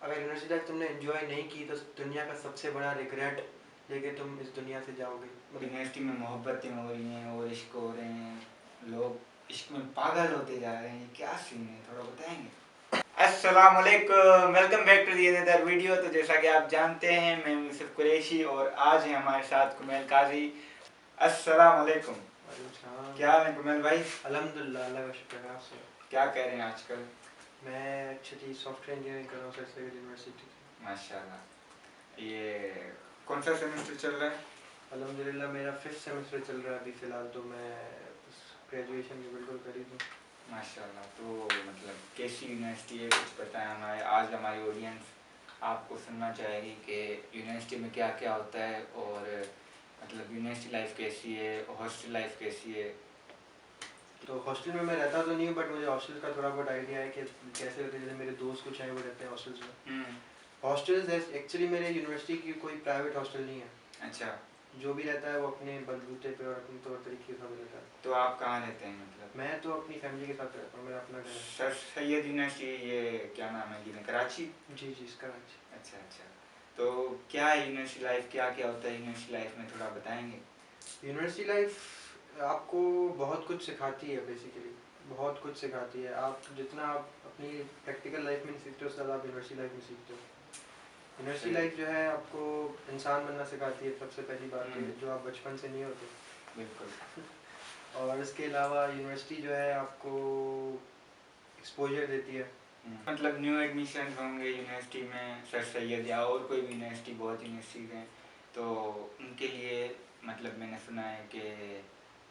अगर university life तुमने enjoy नहीं की तो दुनिया का सबसे बड़ा रिग्रेट लेके तुम इस दुनिया से जाओगे। यूनिवर्सिटी में मोहब्बतें हो रही हैं और इश्क हो रहे हैं, लोग इश्क में पागल होते जा रहे हैं, क्या सीन है थोड़ा बताएंगे? अस्सलाम वालेकुम, welcome back to the another video. तो जैसा कि आप जानते हैं मैं यूसुफ कुरैशी और आज है हमारे साथ कुमैल काजी। अस्सलाम वालेकुम। क्या हाल है कुमैल भाई? अल्हम्दुलिल्लाह, अल्लाह का शुक्र है। आपसे क्या कह रहे हैं आजकल? मैं एक्चुअली सॉफ्टवेयर इंजीनियरिंग कर रहा हूँ सरसरी यूनिवर्सिटी से। माशाल्लाह। ये कौन सा सेमेस्टर चल रहा है? अल्हम्दुलिल्लाह मेरा 5th सेमेस्टर चल रहा है अभी फ़िलहाल, तो मैं ग्रेजुएशन भी बिल्कुल करीब हूँ। माशाल्लाह। तो मतलब कैसी यूनिवर्सिटी है कुछ बताएं हमारे, आज हमारी ऑडियंस आपको सुनना चाहेगी कि यूनिवर्सिटी में क्या क्या होता है और मतलब यूनिवर्सिटी लाइफ कैसी है, हॉस्टल लाइफ कैसी है। तो हॉस्टल में मैं रहता तो नहीं हूँ, बट मुझे हॉस्टल का थोड़ा बहुत आइडिया है कि कैसे रहते हैं। जैसे मेरे दोस्त कुछ हैं वो रहते हैं हॉस्टल्स में। हॉस्टल्स एक्चुअली मेरे यूनिवर्सिटी की कोई प्राइवेट हॉस्टल नहीं है। अच्छा। जो भी रहता है वो अपने बलबूते पे और अपने तौर तरीके से रहता है। तो आप कहाँ रहते हैं मतलब? मैं तो अपनी फैमिली के साथ रहता हूँ, मेरा अपना घर है। सर सैयद यूनिवर्सिटी, ये क्या नाम है जी, कराची? जी जी, कराची। अच्छा अच्छा। तो क्या है यूनिवर्सिटी लाइफ, क्या क्या होता है यूनिवर्सिटी लाइफ में, थोड़ा बताएंगे? यूनिवर्सिटी लाइफ आपको बहुत कुछ सिखाती है, बेसिकली बहुत कुछ सिखाती है। आप जितना आप अपनी प्रैक्टिकल लाइफ में नहीं सीखते हो उससे ज़्यादा आप यूनिवर्सिटी लाइफ में सीखते हो। यूनिवर्सिटी लाइफ जो है आपको इंसान बनना सिखाती है, सबसे पहली बात है जो आप बचपन से नहीं होते। बिल्कुल। और इसके अलावा यूनिवर्सिटी जो है आपको एक्सपोजर देती है। मतलब न्यू एडमिशन होंगे यूनिवर्सिटी में, सर सैयद या और कोई भी यूनिवर्सिटी, बहुत यूनिवर्सिटीज हैं, तो उनके लिए मतलब मैंने सुना है कि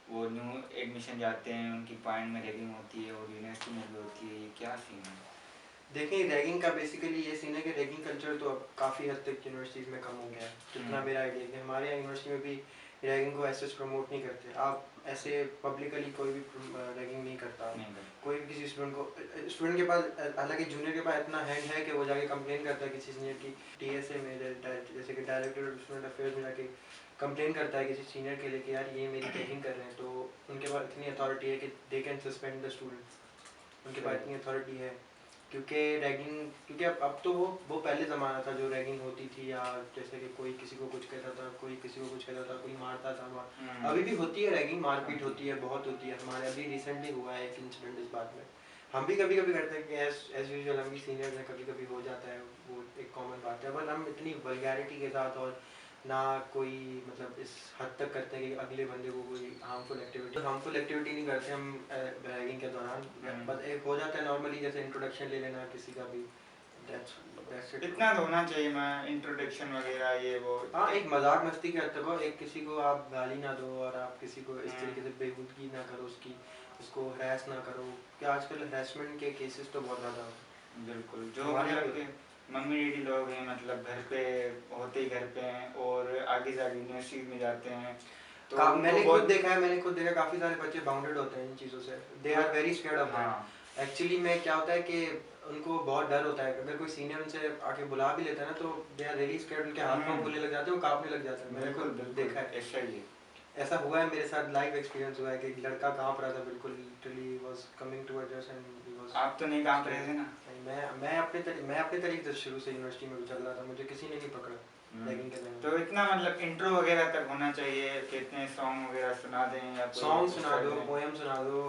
वो न्यू एडमिशन जाते हैं उनकी पॉइंट में रैगिंग होती है और यूनिवर्सिटी में भी होती है, ये क्या सीन है? देखिए रैगिंग का बेसिकली ये सीन है कि रैगिंग कल्चर तो अब काफ़ी हद तक यूनिवर्सिटीज़ में कम हो गया है। जितना मेरा आइडिया है हमारे यहाँ यूनिवर्सिटी में भी रैगिंग को ऐसे प्रमोट नहीं करते। आप ऐसे पब्लिकली कोई भी रैगिंग नहीं करता। कोई भी किसी स्टूडेंट के पास, हालांकि जूनियर के पास इतना हैंड है कि वो जाके कंप्लेन करता है किसी सीनियर की। टीएसए में जैसे कि डायरेक्टर स्टूडेंट अफेयर्स में जाके कंप्लेन करता है किसी सीनियर के लिए कि यार ये मेरी रैगिंग कर रहे हैं। तो उनके पास इतनी अथॉरिटी है कि they can suspend the student. उनके पास इतनी अथॉरिटी है क्योंकि रैगिंग, क्योंकि अब तो वो पहले ज़माना था जो रैगिंग होती थी, या जैसे कि कोई किसी को कुछ कहता था, कोई किसी को कुछ कहता था, कोई मारता था। अभी भी होती है रैगिंग, मारपीट होती है, बहुत होती है। हमारे अभी रिसेंटली हुआ है एक इंसिडेंट इस बात में। हम भी कभी कभी करते हैं कि एज यूजुअल हम भी सीनियर्स हैं, कभी कभी हो जाता है, वो एक कॉमन बात है। बट हम इतनी वल्गैरिटी के साथ और ना कोई मतलब इस हद तक करते हैं कि अगले बंदे को कोई हार्मफुल एक्टिविटी नहीं करते हम रैगिंग के दौरान। बस एक हो जाता है नॉर्मली, जैसे इंट्रोडक्शन ले लेना किसी का भी। that's it। इतना तो होना चाहिए, मैं इंट्रोडक्शन वगैरह ये वो। हाँ, एक मजाक मस्ती के हद तक हो, एक किसी को आप गाली ना दो और आप किसी को इस तरीके से बेहूदगी ना करो, उसको हरास ना करो। कि आजकल हरासमेंट के केसेस तो बहुत ज़्यादा होते हैं। बिल्कुल। जो मतलब कि मम्मी डैडी लोग हैं, मतलब घर पे होते ही घर पे हैं और आगे जाके यूनिवर्सिटी में जाते हैं, तो मैंने खुद देखा है काफ़ी सारे बच्चे बाउंडेड होते हैं इन चीज़ों से। They are very scared of that. Actually में क्या होता है कि उनको बहुत डर होता है। अगर कोई सीनियर उनसे आके बुला भी लेता है ना तो दे आर वेरी स्कैर्ड, उनके हाथ पाँव फूलने लग जाते हैं, वो काँपने लग जाते हैं। मैंने खुद देखा है, ऐसा ही है। ऐसा हुआ है मेरे साथ, लाइव एक्सपीरियंस हुआ है कि एक लड़का काँप रहा था बिल्कुल, literally was coming towards us and he was. आप तो नहीं काँप रहे थे ना? मैं अपने तरीके से शुरू से यूनिवर्सिटी में चल रहा था, मुझे किसी ने नहीं पकड़ा रैगिंग के टाइम। तो इतना मतलब इंट्रो वगैरह तक होना चाहिए कि इतने सॉन्ग वगैरह सुना दें या सॉन्ग सुना दो, पोएम सुना दो।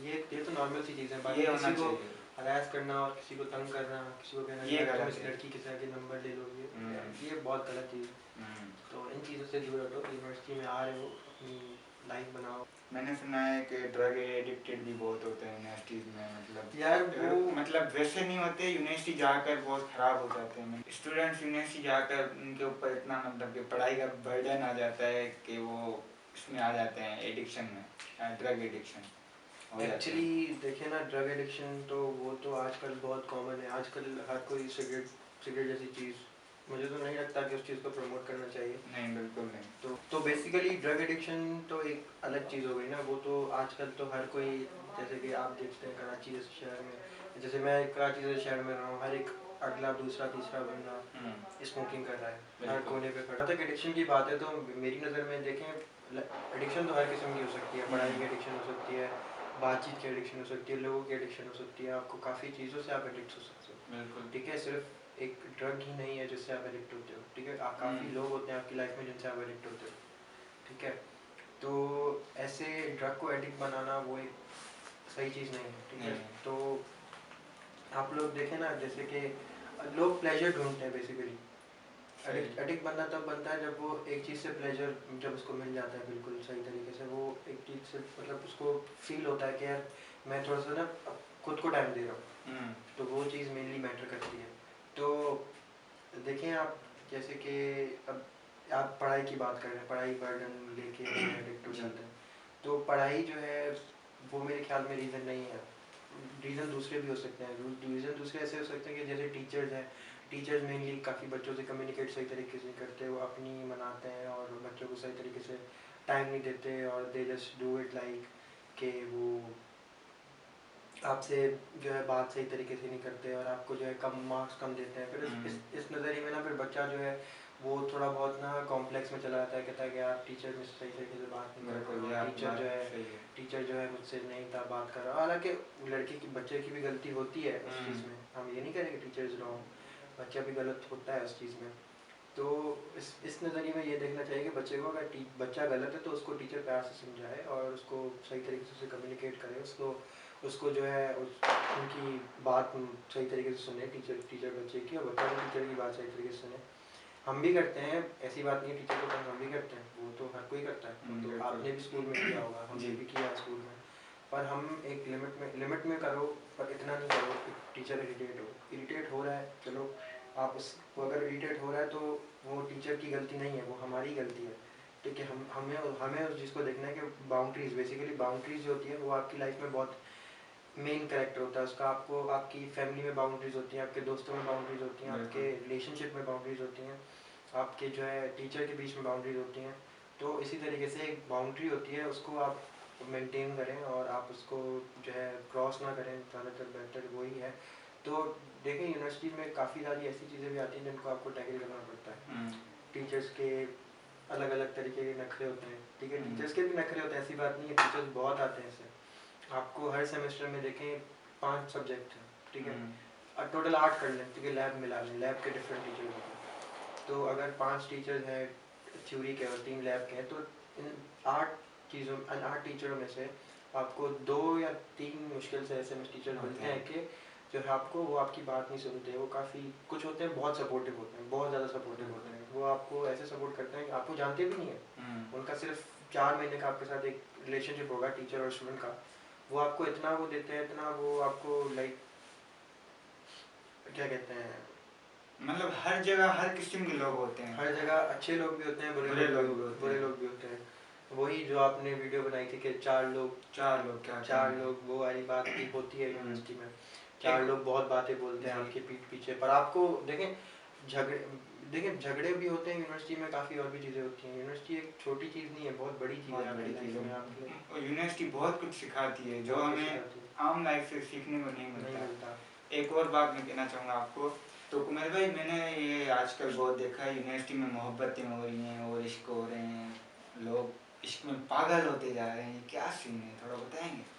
ये तो नॉर्मल सी चीज़ है। बाकी किसी को हरास करना और किसी को तंग करना, किसी को कहना ये तुम इस लड़की के साथ नंबर ले लो, ये बहुत गलत चीज़ है। तो इन चीज़ों से दूर हटो। यूनिवर्सिटी में आ रहे हो, अपनी लाइफ बनाओ। मैंने सुना है कि ड्रग एडिक्टेड भी बहुत होते हैं यूनिवर्सिटीज़ में, मतलब यार वो मतलब वैसे नहीं होते, यूनिवर्सिटी जाकर बहुत ख़राब हो जाते हैं स्टूडेंट्स। यूनिवर्सिटी जाकर उनके ऊपर इतना मतलब कि पढ़ाई का बर्डन आ जाता है कि वो इसमें आ जाते हैं एडिक्शन में, ड्रग एडिक्शन। एक्चुअली देखिए ना, ड्रग एडिक्शन तो वो तो आजकल बहुत कॉमन है। आजकल हर कोई सिगरेट जैसी चीज़, मुझे तो नहीं लगता कि उस चीज़ को प्रमोट करना चाहिए। नहीं, बिल्कुल नहीं। तो बेसिकली ड्रग एडिक्शन तो एक अलग चीज़ हो गई ना। वो तो आजकल तो हर कोई, जैसे कि आप देखते हैं कराची जैसे शहर में, जैसे मैं कराची जैसे शहर में रहा हूँ, हर एक अगला दूसरा तीसरा बंदा स्मोकिंग कर रहा है हर कोने पे खड़ा। तक एडिक्शन की बात है तो मेरी नज़र में देखें, एडिक्शन तो हर किस्म की हो सकती है। पढ़ाई की एडिक्शन हो सकती है, बातचीत की एडिक्शन हो सकती है, लोगों की एडिक्शन हो सकती है। आपको काफ़ी चीज़ों से आप एडिक्ट हो सकते हो। बिल्कुल। ठीक है, सिर्फ एक ड्रग ही नहीं है जिससे आप एडिक्ट होते हो, ठीक है, आप काफ़ी हम्म। लोग होते हैं आपकी लाइफ में जिनसे आप एडिक्ट होते हो, ठीक है। तो ऐसे ड्रग को एडिक्ट बनाना वो एक सही चीज़ नहीं है, ठीक है। नहीं। तो आप लोग देखें ना, जैसे कि लोग प्लेजर ढूंढते हैं बेसिकली। सही। एडिक्ट एडिक्ट बनना तब बनता है जब वो एक चीज़ से प्लेजर जब उसको मिल जाता है बिल्कुल सही तरीके से, वो एक चीज़ से मतलब उसको फील होता है कि यार मैं थोड़ा सा ना अब खुद को टाइम दे रहा हूँ, तो वो चीज़ मेनली मैटर करती है। तो देखें आप, जैसे कि अब आप पढ़ाई की बात कर रहे हैं, पढ़ाई बर्डन लेके एडिक्ट हो जी। जाते हैं। तो पढ़ाई जो है वो मेरे ख्याल में रीज़न नहीं है, रीज़न दूसरे भी हो सकते हैं। रीज़न दूसरे ऐसे हो सकते हैं कि जैसे टीचर्स हैं, टीचर्स मेनली काफ़ी बच्चों से कम्युनिकेट सही तरीके से नहीं करते, वो अपनी मनाते हैं और बच्चों को सही तरीके से टाइम नहीं देते, और they just do it like कि वो आपसे जो है बात सही तरीके से नहीं करते और आपको जो है कम मार्क्स कम देते हैं। फिर इस नज़रिए में ना फिर बच्चा जो है वो थोड़ा बहुत ना कॉम्प्लेक्स में चला जाता है, कहता है कि आप टीचर मुझसे सही तरीके से बात नहीं कर बिल्कुल, रहे ये हो, आपकी बात सही है। टीचर जो है मुझसे नहीं था बात कर रहा। हालांकि लड़के की बच्चे की भी गलती होती है उस चीज़ में, हम ये नहीं करेंगे टीचर्स रॉन्ग, बच्चा भी गलत होता है उस चीज़ में। तो इस नज़रिए में ये देखना चाहिए कि बच्चे को अगर बच्चा गलत है तो उसको टीचर प्यार से समझाए और उसको सही तरीके से उसे कम्युनिकेट करे, उसको उसको जो है उनकी बात सही तरीके से सुने, टीचर बच्चे की, और बच्चा भी टीचर की बात सही तरीके से सुने। हम भी करते हैं, ऐसी बात नहीं है टीचर को तंग हम भी करते हैं, वो तो हर कोई करता है, वो तो बिल्कुल। आपने भी स्कूल में किया होगा, हमने जी। भी किया है स्कूल में। पर हम एक लिमिट में करो, पर इतना नहीं करो कि टीचर इरिटेट हो रहा है, चलो आप उसको अगर इरिटेट हो रहा है तो वो टीचर की गलती नहीं है, वो हमारी गलती है, ठीक है। हम हमें हमें उस चीज़ को देखना है कि बाउंड्रीज, बेसिकली बाउंड्रीज जो होती है वो आपकी लाइफ में बहुत मेन कैरेक्टर होता है उसका। आपको आपकी फैमिली में बाउंड्रीज होती हैं, आपके दोस्तों में बाउंड्रीज होती हैं, आपके बिल्कुल। रिलेशनशिप में बाउंड्रीज होती हैं, आपके जो है टीचर के बीच में बाउंड्रीज होती हैं। तो इसी तरीके से एक बाउंड्री होती है, उसको आप मेंटेन करें और आप उसको जो है क्रॉस ना करें, ज़्यादातर बेहतर वही है। तो देखें, यूनिवर्सिटी में काफ़ी सारी ऐसी चीज़ें भी आती हैं जिनको आपको टैकल करना पड़ता है। टीचर्स के अलग अलग तरीके के नखरे होते हैं, ठीक है, टीचर्स के भी नखरे होते हैं, ऐसी बात नहीं है, टीचर्स बहुत आते हैं ऐसे। आपको हर सेमेस्टर में देखें 5 सब्जेक्ट हैं, ठीक है, और टोटल 8 कर लें, ठीक है, लैब मिला लें, लैब के डिफरेंट टीचर्स होते हैं। तो अगर 5 टीचर्स हैं थ्योरी के और 3 लैब के हैं, तो इन 8 टीचरों में से आपको 2 या 3 मुश्किल से ऐसे टीचर मिलते हैं कि जो है आपको वो आपकी बात नहीं सुनते, वो काफ़ी कुछ होते हैं बहुत सपोर्टिव होते हैं, बहुत ज़्यादा सपोर्टिव होते हैं, वो आपको ऐसे सपोर्ट करते हैं कि आपको जानते भी नहीं है, उनका सिर्फ 4 महीने का आपके साथ एक रिलेशनशिप होगा टीचर और स्टूडेंट का, वो आपको इतना वो देते हैं, इतना वो आपको लाइक क्या कहते हैं, मतलब हर जगह हर किस्म के लोग होते हैं। हर जगह अच्छे लोग भी होते हैं, बुरे बुरे लोग लोग भी होते बुरे हैं। लोग भी होते हैं। वही जो आपने वीडियो बनाई थी कि 4 लोग, चार लोग क्या चार कहेंगे। लोग, वो वाली बात भी होती है यूनिवर्सिटी में, 4 एक। लोग बहुत बातें बोलते हैं जी। आपके पीठ पीछे, पर आपको देखें झगड़े झगड़े भी होते हैं यूनिवर्सिटी में, काफ़ी और भी चीज़ें होती हैं। यूनिवर्सिटी एक छोटी चीज़ नहीं है, बहुत बड़ी चीज़ बहुत है बड़ी आपकी चीज़ लाइफ में, आपके लिए है, और यूनिवर्सिटी बहुत कुछ सिखाती है जो बहुत कुछ हमें सिखाती है, आम लाइफ से सीखने को नहीं नहीं मिलता। मिलता। एक और बात मैं कहना चाहूँगा आपको, तो कुमेर भाई मैंने ये आजकल बहुत देखा है, यूनिवर्सिटी में मोहब्बतें हो रही हैं और इश्क हो रहे हैं, लोग इश्क में पागल होते जा रहे हैं, ये क्या सीन है, थोड़ा बताएंगे।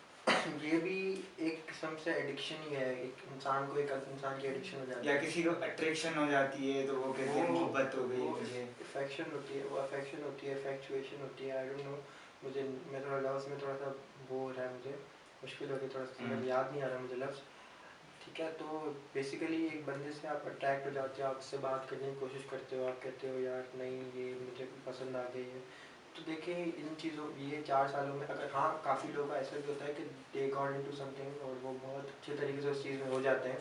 ये भी एक किस्म से एडिक्शन ही है, एक इंसान को एक इंसान की एडिक्शन हो जाती या है। किसी को अट्रैक्शन हो जाती है तो वो कहते हैं मोहब्बत हो गई वो मुझे। अफेक्शन होती है, वो अफेक्शन होती है, इन्फैक्चुएशन होती है, आई डोंट नो, मुझे मैं थोड़ा लफ्ज़ में थोड़ा सा वो हो रहा है, मुझे मुश्किल हो रही है थोड़ा सा, समझ याद नहीं आ रहा मुझे लफ्ज़, ठीक है। तो बेसिकली एक बंदे से आप अट्रैक्ट हो जाते हो, आप उससे बात करने की कोशिश करते हो, आप कहते हो यार नहीं ये मुझे पसंद आ गई है। तो देखिए इन चीज़ों, ये 4 सालों में अगर, हाँ काफ़ी लोगों का ऐसा भी होता है कि दे गॉट इनटू समथिंग और वो बहुत अच्छे तरीके से उस चीज़ में हो जाते हैं,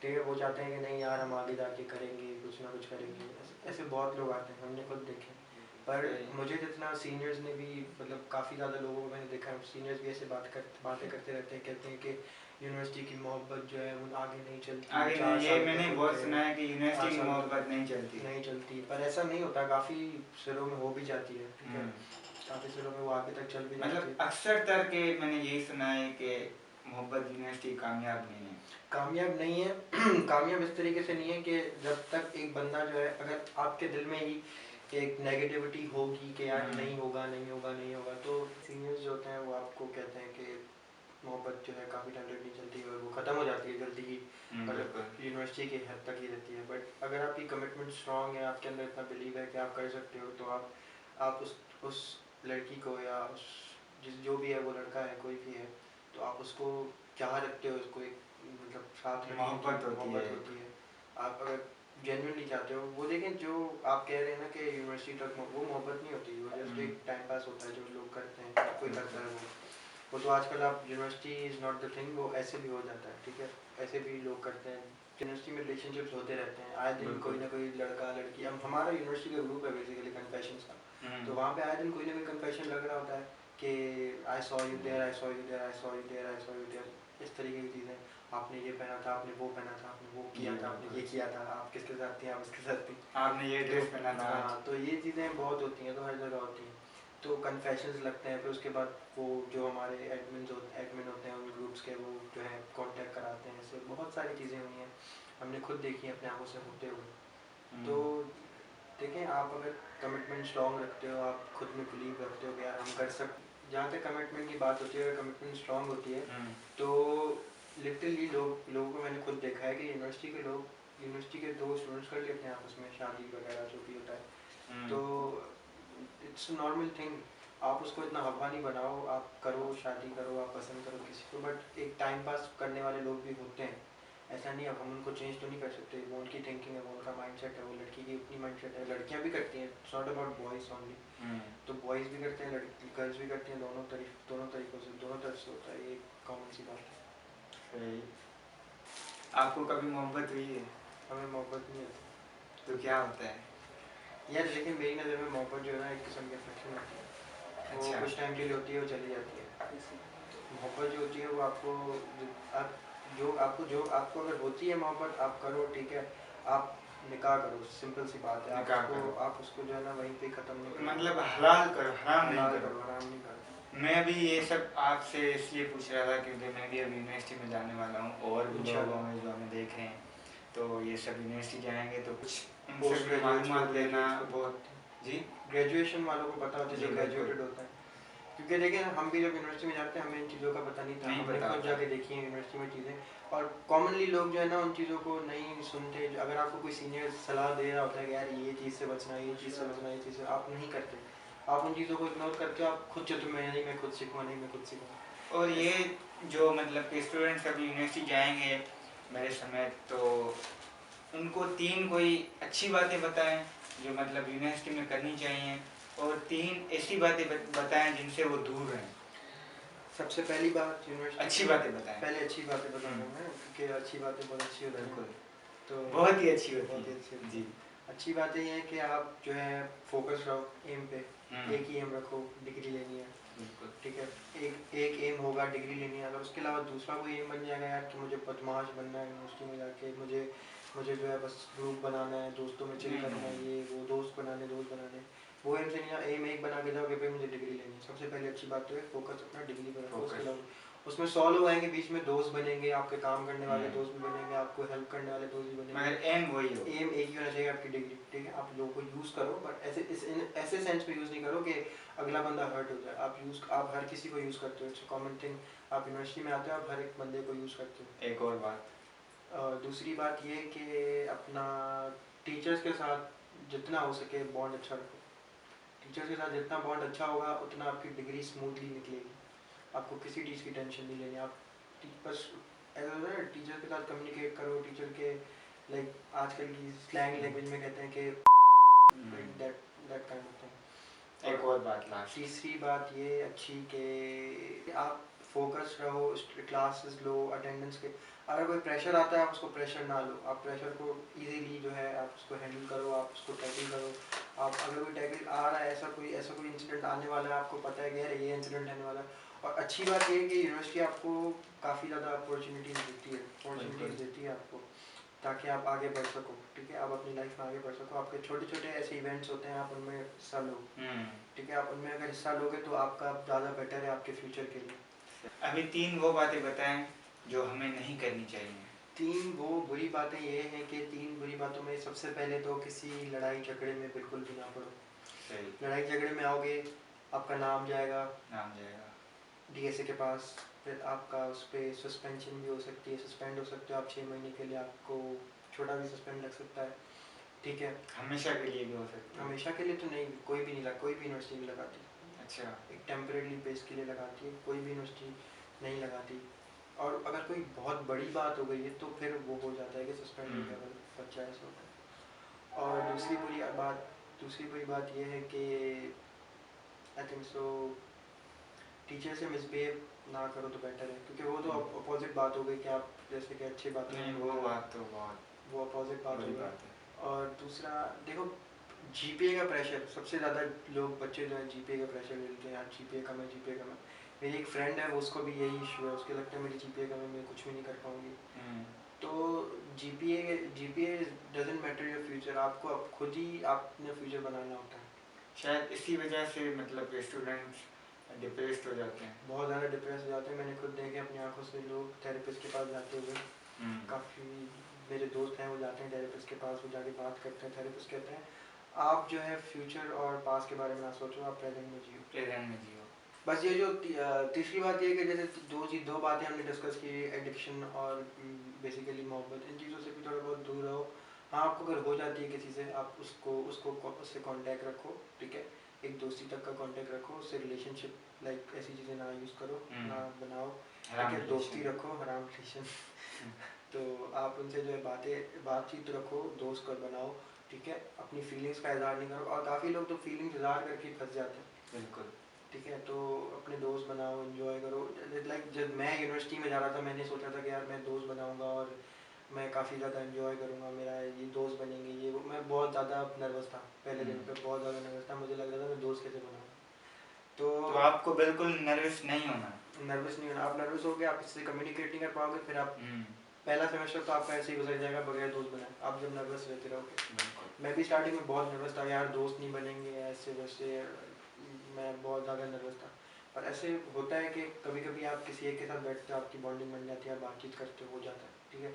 ठीक है, वो चाहते हैं कि नहीं यार हम आगे जाके करेंगे, कुछ ना कुछ करेंगे, ऐसे बहुत लोग आते हैं, हमने खुद देखे। पर मुझे जितना सीनियर्स ने भी, मतलब काफ़ी ज़्यादा लोगों को मैंने देखा है, सीनियर्स भी ऐसे बातें करते रहते हैं, कहते हैं कि यूनिवर्सिटी की मोहब्बत जो है वो आगे नहीं चलती, आगे 4 नहीं, ये साल तक मैंने बहुत होते सुना हैं, है कि 4 यूनिवर्सिटी की साल मोहब्बत तक नहीं चलती। नहीं चलती, पर ऐसा नहीं होता, काफ़ी सिरों में हो भी जाती है, ठीक है, काफ़ी सिरों में वो आगे तक चल भी जाती मतलब है। अक्सर करके मैंने यही सुना है कि मोहब्बत यूनिवर्सिटी कामयाब नहीं है। कामयाब नहीं है कामयाब इस तरीके से नहीं है कि जब तक एक बंदा जो है, अगर आपके दिल में ही एक नेगेटिविटी होगी कि यार नहीं होगा नहीं होगा नहीं होगा, तो सीनियर्स जो होते हैं वो आपको कहते हैं कि मोहब्बत जो है काफ़ी टाइम तक नहीं चलती और वो ख़त्म हो जाती है जल्दी ही, मतलब बिल्कुल। यूनिवर्सिटी के हद तक ही रहती है। बट अगर आपकी कमिटमेंट स्ट्रांग है, आपके अंदर इतना बिलीव है कि आप कर सकते हो, तो आप उस लड़की को या उस जो भी है, वो लड़का है कोई भी है, तो आप उसको चाह रखते हो, उसको एक मतलब साथ रखने की मोहब्बत होती है मोहब्बत एक। होती है। आप अगर जेन्युइनली चाहते हो वो, देखें जो आप कह रहे हैं ना कि यूनिवर्सिटी तक वो मोहब्बत नहीं होती, वो जस्ट एक टाइम पास होता है जो लोग करते हैं, हर कोई करता है वो तो आजकल आप university is not the thing, वो ऐसे भी हो जाता है, ठीक है, ऐसे भी लोग करते हैं। यूनिवर्सिटी में रिलेशनशिप्स होते रहते हैं, आए दिन कोई ना कोई लड़का लड़की, हम हमारा यूनिवर्सिटी का ग्रुप है बेसिकली कन्फेशंस का, तो वहाँ पे आए दिन कोई ना कोई कन्फेशन लग रहा होता है कि I saw you there, I saw you there, I saw you there, I saw you there, इस तरीके की चीज़ें, आपने ये पहना था, आपने वो पहना था, आपने वो किया था, आपने ये किया था, आप किसके साथ थी, आप उसके साथ थी, आपने ये ड्रेस पहना था आज। हाँ, तो ये चीज़ें बहुत होती हैं, तो हर जगह होती हैं, तो कन्फेशंस लगते हैं। फिर उसके बाद वो जो हमारे एडमिन होते हैं उन ग्रुप्स के, वो जो है कांटेक्ट कराते हैं, ऐसे बहुत सारी चीज़ें हुई हैं, हमने खुद देखी हैं अपने आंखों से होते हुए। तो देखें, आप अगर कमिटमेंट स्ट्रॉन्ग रखते हो, आप खुद में बिलीव रखते हो कि यार हम कर सकते, जहाँ तक कमिटमेंट की बात होती है, अगर कमिटमेंट स्ट्रॉन्ग होती है तो लिटरली लोगों को मैंने खुद देखा है कि यूनिवर्सिटी के दो स्टूडेंट्स कर लेते हैं आपस में शादी वगैरह जो भी होता है, तो इट्स नॉर्मल थिंग। आप उसको इतना हवा नहीं बनाओ, आप करो, शादी करो, आप पसंद करो किसी को, बट एक टाइम पास करने वाले लोग भी होते हैं, ऐसा नहीं, अब हम उनको चेंज तो नहीं कर सकते, वो उनकी थिंकिंग है, वो उनका माइंडसेट है, वो लड़की की अपनी माइंडसेट है, लड़कियां भी करती हैं, it's not about boys only, तो बॉयज़ भी करते हैं, लड़की गर्ल्स भी करती हैं, दोनों तरीक़ों से, दोनों तरफ से होता है, ये कॉमन सी बात है। सही। आपको कभी मोहब्बत हुई है? हमें मोहब्बत नहीं होती तो क्या होता है? यार, लेकिन मेरी नज़र में मोहब्बत जो है ना, एक किस्म की अफेक्शन होती है, वो अच्छा। कुछ टाइम के लिए होती है, वो चली जाती है। मोहब्बत जो होती है वो आप जो आपको अगर होती है मोहब्बत, आप करो, ठीक है, आप निकाह करो, सिंपल सी बात है, निकाह करो। आप उसको जो है ना वहीं पे ख़त्म नहीं करो, मतलब हलाल करो, हराम नहीं हलाल करो। करो, हराम नहीं करो। मैं भी ये सब आपसे इसलिए पूछ रहा था क्योंकि मैं भी अब यूनिवर्सिटी में जाने वाला हूँ, और भी लोग इंशाल्लाह। होंगे जो हमें देख रहे हैं, तो ये सब यूनिवर्सिटी जाएंगे तो कुछ उनसे पोस्ट भी ग्रेजुएट्स को मालूमात लेना बहुत। जी। ग्रेजुएशन वालों को पता होता है, जी जो बिल्कुल। ग्रेजुएटेड होता है, क्योंकि देखिए हम भी जब यूनिवर्सिटी में जाते हैं, हमें इन चीज़ों का पता नहीं था, नहीं हमने पता खुद होता। जाके देखी है यूनिवर्सिटी में चीज़ें, और कॉमनली लोग जो है ना उन चीज़ों को नहीं सुनते। अगर आपको कोई सीनियर सलाह दे रहा होता है कि यार ये चीज़ से बचना, ये चीज़ से बचना, ये चीज़ से, आप नहीं करते, आप उन चीज़ों को इग्नोर करके आप खुद चलते, मैं खुद सीखूँ, नहीं मैं खुद सीखूँ। और ये जो मतलब कि स्टूडेंट्स अभी यूनिवर्सिटी जाएंगे मेरे समय, तो उनको 3 कोई अच्छी बातें बताएं जो मतलब यूनिवर्सिटी में करनी चाहिए, और 3 ऐसी बातें बताएं जिनसे वो दूर रहें। सबसे पहली बात यूनिवर्सिटी अच्छी में, बातें बताएं। पहले अच्छी बातें बताना है, क्योंकि अच्छी बातें बहुत अच्छी होती हैं, बिल्कुल। तो बहुत ही अच्छी होती बहुत ही है। अच्छी होती जी। है। अच्छी बात ये है कि आप जो है फोकस रहो एम पे, एक ही एम रखो, डिग्री लेनी है, बिल्कुल। ठीक है, एक एम होगा, डिग्री लेनी है, अगर उसके अलावा दूसरा कोई एम बन जाएगा यार कि मुझे बदमाश बनना है यूनिवर्सिटी में जाके, मुझे जो है बस ग्रुप बनाना है, दोस्तों में चिल करना है, ये वो दोस्त बनाने, वो एम से नहीं, एम एक बना के जाओ कि भाई मुझे डिग्री लेनी है, सबसे पहले अच्छी बात तो है फोकस अपना डिग्री पर रखो। उसके अलावा उसमें 100 लोग आएंगे, बीच में दोस्त बनेंगे, आपके काम करने वाले दोस्त भी बनेंगे, आपको हेल्प करने वाले दोस्त भी बनेंगे, मगर एम वही हो। एम एक ही होना चाहिए आपकी डिग्री, ठीक है, आप लोगों को यूज़ करो, बट ऐसे सेंस में यूज़ नहीं करो कि अगला बंदा हर्ट हो जाए, आप हर किसी को यूज़ करते हो, इट्स कॉमन थिंग, आप यूनिवर्सिटी में आते हो, आप हर एक बंदे को यूज़ करते हो। एक और बात। दूसरी बात ये कि अपना टीचर्स के साथ जितना हो सके बॉन्ड अच्छा रखो, टीचर्स के साथ जितना बॉन्ड अच्छा होगा उतना आपकी डिग्री स्मूथली निकलेगी, आपको किसी चीज़ की टेंशन नहीं लेनी, आप बस ऐसा होता है टीचर के साथ कम्युनिकेट करो, टीचर के लाइक आजकल की स्लैंग लैंग्वेज में कहते हैं कि that that kind of thing. एक और बात लास्ट। तीसरी बात ये अच्छी कि आप फोकस रहो, क्लासेस लो, अटेंडेंस के, अगर कोई प्रेशर आता है आप उसको प्रेशर ना लो, आप प्रेशर को इजीली जो है आप उसको हैंडल करो, आप उसको टैकल करो। आप अगर कोई टैकल आ रहा है, ऐसा कोई इंसिडेंट आने वाला है, आपको पता है कि यार ये इंसिडेंट आने वाला है, और अच्छी बात ये है कि यूनिवर्सिटी आपको काफ़ी ज़्यादा अपॉर्चुनिटीज़ देती है आपको, ताकि आप आगे बढ़ सको, ठीक है, आप अपनी लाइफ में आगे बढ़ सको, आपके छोटे छोटे ऐसे इवेंट्स होते हैं, आप उनमें हिस्सा लो, ठीक है, आप उनमें अगर हिस्सा लोगे तो आपका ज़्यादा बेटर है आपके फ्यूचर के लिए। अभी 3 वो बातें बताएं जो हमें नहीं करनी चाहिए। 3 वो बुरी बातें ये हैं कि 3 बुरी बातों में सबसे पहले तो किसी लड़ाई झगड़े में बिल्कुल भी ना पड़ो। सही। लड़ाई झगड़े में आओगे, आपका नाम जाएगा नाम जाएगा। डीएसए के पास, फिर आपका उस पर सस्पेंशन भी हो सकती है, सस्पेंड हो सकते हो आप 6 महीने के लिए, आपको छोटा भी सस्पेंड लग सकता है, ठीक है। हमेशा के लिए भी हो सकती है? हमेशा के लिए तो नहीं, कोई भी नहीं लगा, कोई भी यूनिवर्सिटी नहीं लगाती। अच्छा। एक टेम्परेरी बेस के लिए लगाती है, कोई भी यूनिवर्सिटी नहीं लगाती। और अगर कोई बहुत बड़ी बात हो गई है तो फिर वो हो जाता है कि सस्पेंड हो गया बच्चा, ऐसा होता है। और दूसरी बुरी बात ये है कि आई थिंक सो टीचर से मिसबिहेव ना करो तो बेटर है, क्योंकि वो तो अपोजिट बात हो गई कि आप जैसे कि अच्छी बातें नहीं, वो बात तो बहुत वो अपोजिट बात हो बड़ी गई। बात है। और दूसरा देखो, जीपीए का प्रेशर सबसे ज़्यादा लोग बच्चे जो हैं जीपीए का प्रेशर लेते हैं, यार जीपीए कम है, जीपीए कम है। मेरी एक फ्रेंड है, उसको भी यही इशू है, उसके लगता है मेरी जीपीए कम है, मैं कुछ भी नहीं कर पाऊँगी। तो GPA GPA doesn't matter your future, आपको अब खुद ही अपना फ्यूचर बनाना होता है। शायद इसी वजह से मतलब स्टूडेंट्स डिप्रेस्ड हो जाते हैं। बहुत ज़्यादा डिप्रेस हो जाते हैं, मैंने खुद देखे अपनी आंखों से लोग थेरेपिस्ट के पास जाते हुए। काफ़ी मेरे दोस्त हैं, वो जाते हैं थेरेपिस्ट के पास, वो जाके बात करते हैं, थेरेपिस्ट कहते हैं आप जो है फ्यूचर और पास्ट के बारे में ना सोचो, आप प्रेजेंट में जियो। प्रेजेंट में जियो। बस ये जो तीसरी बात ये है कि जैसे दो बातें हमने डिस्कस की, एडिक्शन और बेसिकली मोहब्बत, इन चीज़ों से भी थोड़ा बहुत दूर रहो। हाँ, आपको अगर हो जाती है किसी से, आप उससे कांटेक्ट रखो, ठीक है। एक दोस्ती तक का कांटेक्ट रखो, उससे रिलेशनशिप लाइक ऐसी चीज़ें ना यूज़ करो, ना बनाओ, ठीक है। दोस्ती रखो, हराम रिलेशन तो आप उनसे जो है बातचीत रखो, दोस्त को बनाओ, ठीक है। अपनी फीलिंग्स का इजहार नहीं करो, और काफ़ी लोग तो फीलिंग्स इजहार करके फंस जाते हैं, बिल्कुल। ठीक है। तो अपने दोस्त बनाओ, एंजॉय करो। लाइक जब मैं यूनिवर्सिटी में जा रहा था, मैंने सोचा था कि यार मैं दोस्त बनाऊंगा और मैं काफ़ी ज़्यादा एंजॉय करूंगा, मेरा ये दोस्त बनेंगे, ये वो। मैं बहुत ज़्यादा नर्वस था पहले दिन पे, बहुत ज़्यादा नर्वस था, मुझे लग रहा था मैं दोस्त कैसे बनाऊँ। तो आपको बिल्कुल नर्वस नहीं होना। नर्वस नहीं होना, आप नर्वस हो गए, आप किसी से कम्युनिकेट नहीं कर पाओगे, फिर आप पहला सेमेस्टर तो आपका ऐसे ही गुजर जाएगा बगैर दोस्त बनाए, आप जब नर्वस रहते रहोगे। मैं भी स्टार्टिंग में बहुत नर्वस था, यार दोस्त नहीं बनेंगे, ऐसे वैसे, मैं बहुत ज़्यादा नर्वस था। पर ऐसे होता है कि कभी कभी आप किसी एक के साथ बैठते हो, आपकी बॉन्डिंग बन जाती है, बातचीत करते हो जाता है, ठीक है।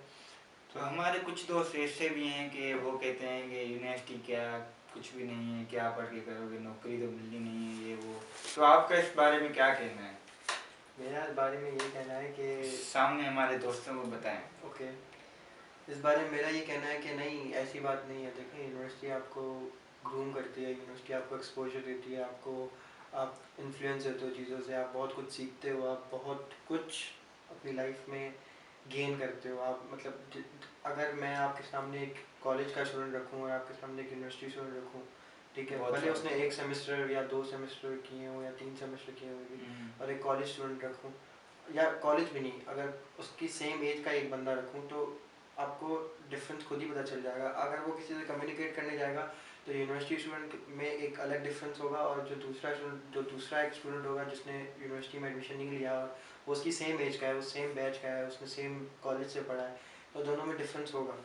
तो हमारे कुछ दोस्त ऐसे भी हैं कि वो कहते हैं कि यूनिवर्सिटी क्या, कुछ भी नहीं है, क्या पढ़ के करोगे, नौकरी तो मिलनी नहीं है, ये वो। तो आपका इस बारे में क्या कहना है? मेरा इस बारे में ये कहना है कि सामने हमारे दोस्तों को बताएं। ओके, इस बारे में मेरा ये कहना है कि नहीं, ऐसी बात नहीं है। देखिए, यूनिवर्सिटी आपको ग्रूम करती है, यूनिवर्सिटी आपको एक्सपोजर देती है, आप इन्फ्लुएंस होते हो चीज़ों से, आप बहुत कुछ सीखते हो, आप बहुत कुछ अपनी लाइफ में गेन करते हो। आप मतलब अगर मैं आपके सामने एक कॉलेज का स्टूडेंट रखूँ और आपके सामने एक यूनिवर्सिटी स्टूडेंट रखूँ, ठीक है, भले उसने 1 सेमेस्टर या 2 सेमेस्टर किए हों या 3 सेमेस्टर किए होंगे, और एक कॉलेज स्टूडेंट रखूँ, या कॉलेज भी नहीं, अगर उसकी सेम एज का एक बंदा रखूँ, तो आपको डिफरेंस खुद ही पता चल जाएगा। अगर वो किसी से कम्युनिकेट करने जाएगा तो यूनिवर्सिटी स्टूडेंट में एक अलग डिफरेंस होगा, और जो दूसरा एक स्टूडेंट होगा जिसने यूनिवर्सिटी में एडमिशन नहीं लिया और वो उसकी सेम एज का है, वो सेम बैच का है, उसने सेम कॉलेज से पढ़ा है, तो दोनों में डिफरेंस होगा।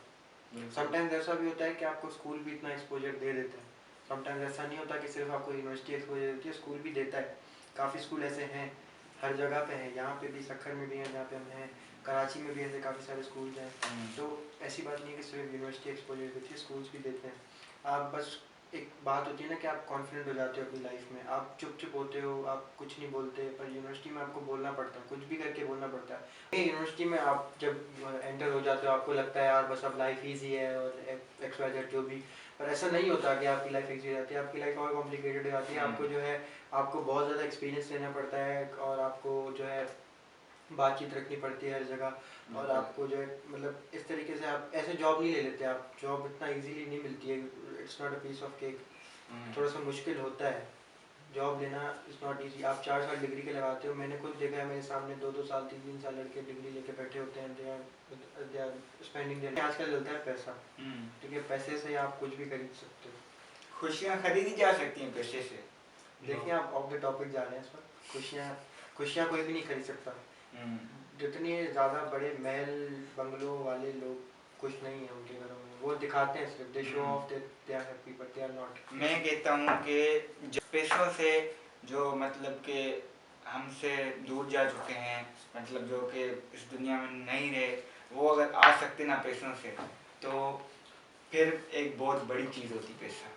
समटाइम्स ऐसा भी होता है कि आपको स्कूल भी इतना एक्सपोजर दे देते हैं, समटाइम्स ऐसा नहीं होता कि सिर्फ आपको यूनिवर्सिटी एक्सपोजर देती है, स्कूल भी देता है। काफ़ी स्कूल ऐसे हैं, हर जगह पे हैं, यहाँ पे भी सक्खर में भी हैं जहाँ पे हम हैं, कराची में भी ऐसे काफ़ी सारे स्कूल हैं। तो ऐसी बात नहीं है कि सिर्फ यूनिवर्सिटी एक्सपोजर देती है, स्कूल्स भी देते हैं। आप बस एक बात होती है ना कि आप कॉन्फिडेंट हो जाते हो अपनी लाइफ में, आप चुप चुप होते हो, आप कुछ नहीं बोलते, पर यूनिवर्सिटी में आपको बोलना पड़ता है, कुछ भी करके बोलना पड़ता है। यूनिवर्सिटी में आप जब एंटर हो जाते हो, आपको लगता है यार बस अब लाइफ ईजी है और एक्स वाई जेड जो भी, पर ऐसा नहीं होता कि आपकी लाइफ ईजी रहती है, आपकी लाइफ और कॉम्प्लिकेटेड हो जाती है। आपको जो है आपको बहुत ज़्यादा एक्सपीरियंस लेना पड़ता है, और आपको जो है बातचीत रखनी पड़ती है हर जगह, और आपको जो है मतलब इस तरीके से आप ऐसे जॉब नहीं ले लेते, आप जॉब इतना इजीली नहीं मिलती है, it's not a piece of cake, थोड़ा सा मुश्किल होता है जॉब लेना, इट्स नॉट इजी। आप 4 साल डिग्री के लगाते हो, मैंने खुद देखा है, मेरे सामने 2-2 साल 3-3 साल लड़के डिग्री लेके बैठे होते हैं, दे आर स्पेंडिंग देयर। आजकल चलता है पैसा, ठीक है, पैसे से आप कुछ भी खरीद सकते हो। खुशियाँ खरीदी जा सकती हैं पैसे से। देखिए, आप ऑफ द टॉपिक जा रहे हैं इस वक्त। खुशियाँ कोई भी नहीं खरीद सकता। जितने ज़्यादा बड़े महल बंगलों वाले लोग खुश नहीं हैं उनके घरों में, वो दिखाते हैं सिर्फ, they show off they are happy but they are not. मैं कहता हूँ कि जो पैसों से जो मतलब कि हमसे दूर जा चुके हैं, मतलब जो कि इस दुनिया में नहीं रहे, वो अगर आ सकते ना पैसों से, तो फिर एक बहुत बड़ी चीज़ होती पैसा।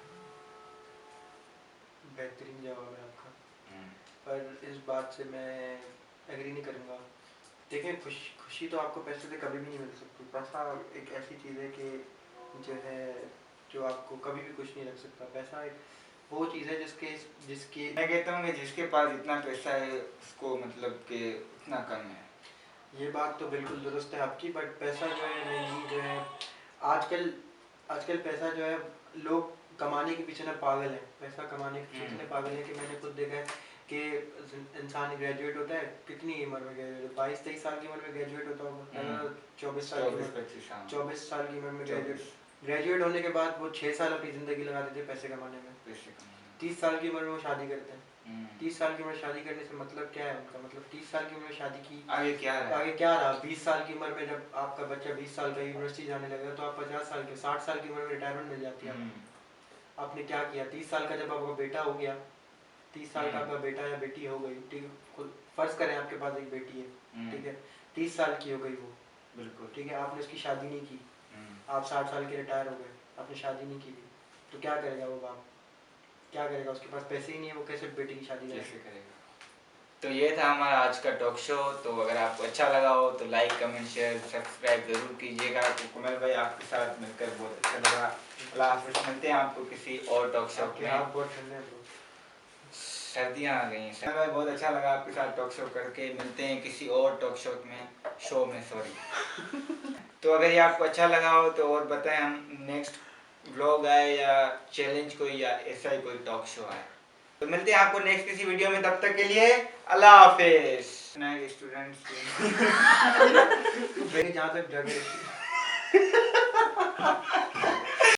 बेहतरीन जवाब है आपका, पर इस बात से मैं एग्री नहीं करूँगा, देखिए खुशी तो आपको पैसे से कभी भी नहीं मिल सकती। पैसा एक ऐसी चीज़ है कि जो है जो आपको कभी भी खुश नहीं रख सकता। पैसा एक वो चीज़ है जिसके जिसकी मैं कहता हूँ कि जिसके पास इतना पैसा है उसको मतलब कि उतना कम है। ये बात तो बिल्कुल दुरुस्त है आपकी, बट पैसा जो है मेनली जो है आजकल आजकल पैसा जो है लोग कमाने के पीछे ना पागल है। पैसा कमाने के पीछे इतने पागल है कि मैंने खुद देखा है कि इंसान ग्रेजुएट होता है, कितनी उम्र में ग्रेजुएट, 22-23 साल की उम्र में ग्रेजुएट होता होगा, 24 साल की उम्र, 24 साल की उम्र में ग्रेजुएट होने के बाद वो 6 साल अपनी ज़िंदगी लगा देते हैं पैसे कमाने में। 30 साल की उम्र में वो शादी करते हैं। 30 साल की उम्र शादी करने से मतलब क्या है उनका, मतलब 30 साल की उम्र में शादी की, आगे क्या रहा 20 साल की उम्र में जब आपका बच्चा 20 साल का यूनिवर्सिटी जाने लगेगा तो आप 50 साल के 60 साल की उम्र में रिटायरमेंट मिल जाती है। आपने क्या किया? 30 साल का जब आपका बेटा हो गया, 30 साल का आपका बेटा या बेटी हो गई, ठीक है, फर्ज करें आपके पास एक बेटी है, ठीक है, 30 साल की हो गई वो, बिल्कुल, ठीक है, आपने उसकी शादी नहीं की, आप 60 साल के रिटायर हो गए, आपने शादी नहीं की, तो क्या करेगा वो बाप? क्या करेगा? उसके पास पैसे ही नहीं है, वो कैसे बेटी की शादी करेगा? तो ये था हमारा आज का टॉक शो। तो अगर आपको अच्छा लगा हो तो लाइक, कमेंट, शेयर, सब्सक्राइब जरूर कीजिएगा। तो कुमल भाई आपके साथ मिलकर बहुत अच्छा लगा। अल्लाह हाफ़िज़, मिलते हैं आपको किसी और टॉक शो में। आप बहुत ठंडे हैं ब्रो, सर्दियाँ आ गई हैं। कुमल भाई बहुत अच्छा लगा आपके साथ टॉक शो करके। मिलते हैं किसी और टॉक शो में सॉरी। तो अगर ये आपको अच्छा लगा हो तो और बताएं, हम नेक्स्ट व्लॉग आए या चैलेंज कोई या ऐसा ही कोई टॉक शो आए। तो मिलते हैं आपको नेक्स्ट किसी वीडियो में, तब तक के लिए अल्लाह हाफिज। स्टूडेंट्स जहाँ तक